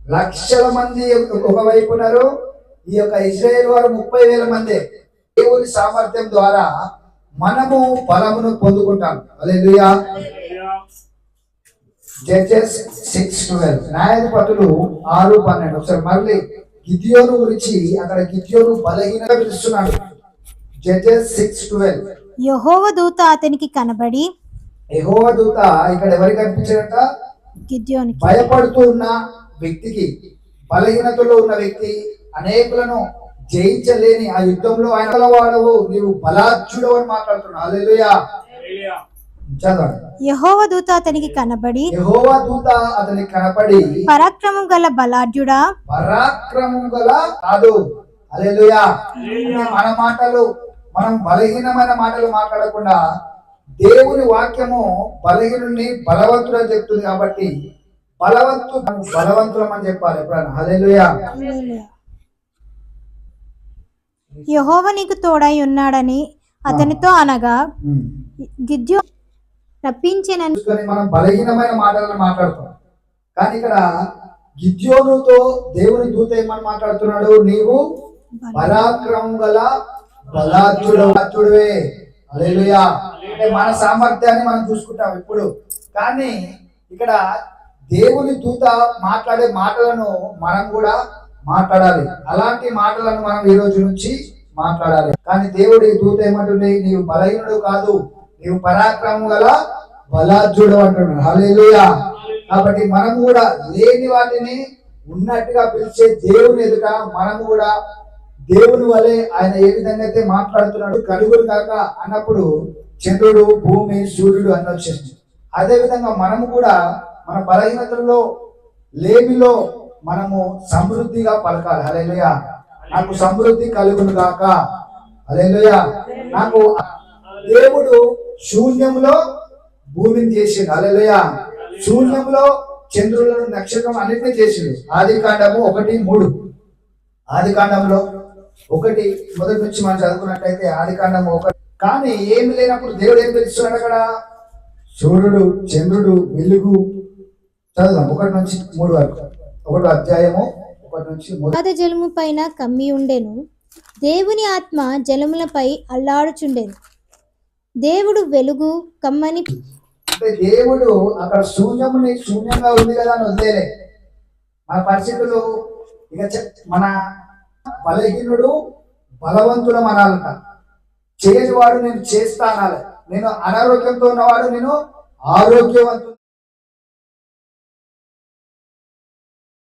లక్షల మంది ఒకవైపు ఉన్నారు, ఈ యొక్క ఇజ్రాయేల్ వారు 30,000 మంది. దేవుని సామర్థ్యం ద్వారా మనము బలమును పొందుకుంటాం. హల్లెలూయా. జడ్జెస్ 6:12, న్యాయాధిపతులు 6:12. ఒకసారి మళ్ళీ గిద్యోను గురించి, అక్కడ గిద్యోను బలహీనంగా పిలుస్తున్నాడు. జడ్జెస్ 6:12. యెహోవా దూత అతనికి కనబడి, యెహోవా దూత ఇక్కడ ఎవరికి కనిపించాడట? గిద్యోనికి. భయపడుతూ ఉన్న వ్యక్తికి, బలహీనతలో ఉన్న వ్యక్తి, అనేకులను జయించలేని ఆ యుద్ధంలో ఆయన వాడవు, నీవు బలాఢ్యుడు అని మాట్లాడుతున్నావు. హల్లెలూయా. చదవండి. యెహోవా దూత అతనికి కనబడి, యెహోవా దూత అతనికి కనబడి, పరాక్రమం గల బలాఢ్యుడా. పరాక్రమం గల కాదు. హల్లెలూయా. మన మాటలు, మనం బలహీనమైన మాటలు మాట్లాడకుండా దేవుని వాక్యము బలహీనుని బలవంతుడు అని చెప్తుంది. కాబట్టి బలవంతులం అని చెప్పాలి ఎప్పుడైనా. హల్లెలూయా. యెహోవా నీకు తోడై ఉన్నాడని అతనితో అనగా, గిద్యోను రప్పించెనని. మనం బలహీనమైన మాటలను మాట్లాడతాం, కానీ ఇక్కడ గిద్యోనుతో దేవుని దూత ఏమని మాట్లాడుతున్నాడు? నీవు పరాక్రమం గల బలాఢ్యుడవే. హల్లెలూయా. అంటే మన సామర్థ్యాన్ని మనం చూసుకుంటాం ఇప్పుడు, కానీ ఇక్కడ దేవుని దూత మాట్లాడే మాటలను మనం కూడా మాట్లాడాలి. అలాంటి మాటలను మనం ఈ రోజు నుంచి మాట్లాడాలి. కానీ దేవుడి దూత ఏమంటుంది? నీవు బలహీనుడు కాదు, నీవు పరాక్రమం గల బలాఢ్యుడు అంటున్నాడు. హల్లెలూయా. కాబట్టి మనం కూడా లేని వాటిని ఉన్నట్టుగా పిలిచే దేవుని ఎదుట మనం కూడా దేవుని వలె, ఆయన ఏ విధంగా అయితే మాట్లాడుతున్నాడు, కలుగురు కాక అన్నప్పుడు చంద్రుడు, భూమి, సూర్యుడు అన్న వచ్చేసింది. అదే విధంగా మనము కూడా మన బలహీనతల్లో, లేమిలో మనము సమృద్ధిగా పలకాలి. హల్లెలూయా. నాకు సమృద్ధి కలుగును గాక. హల్లెలూయా. నాకు దేవుడు శూన్యంలో భూమిని చేసిండు. హల్లెలూయా. శూన్యంలో చంద్రులను, నక్షత్రం అన్నిటినీ చేసిండు. ఆదికాండము 1:3. ఆదికాండంలో 1 మొదటి నుంచి మనం చదువుకున్నట్టయితే ఆదికాండము 1. కానీ ఏమి లేనప్పుడు దేవుడు ఏం పిలుస్తున్నాడు అక్కడ? సూర్యుడు, చంద్రుడు, వెలుగు. చదువుదాం 1 నుంచి 3 వరకు. 1వ అధ్యాయము 1 నుంచి 3. జలము పైన కమ్మి ఉండెను, దేవుని ఆత్మ జలములపై అల్లాడుచుండెను. దేవుడు వెలుగు కమ్మని. అంటే దేవుడు అక్కడ శూన్యంగా ఉంది కదా అని వదిలేలే. మన పరిస్థితులు ఇక మన బలహీనుడు బలవంతుడు అనాలంట. చేయనివాడు నేను చేస్తా అనాలి. నేను అనారోగ్యంతో ఉన్నవాడు నేను ఆరోగ్యవంతుడు.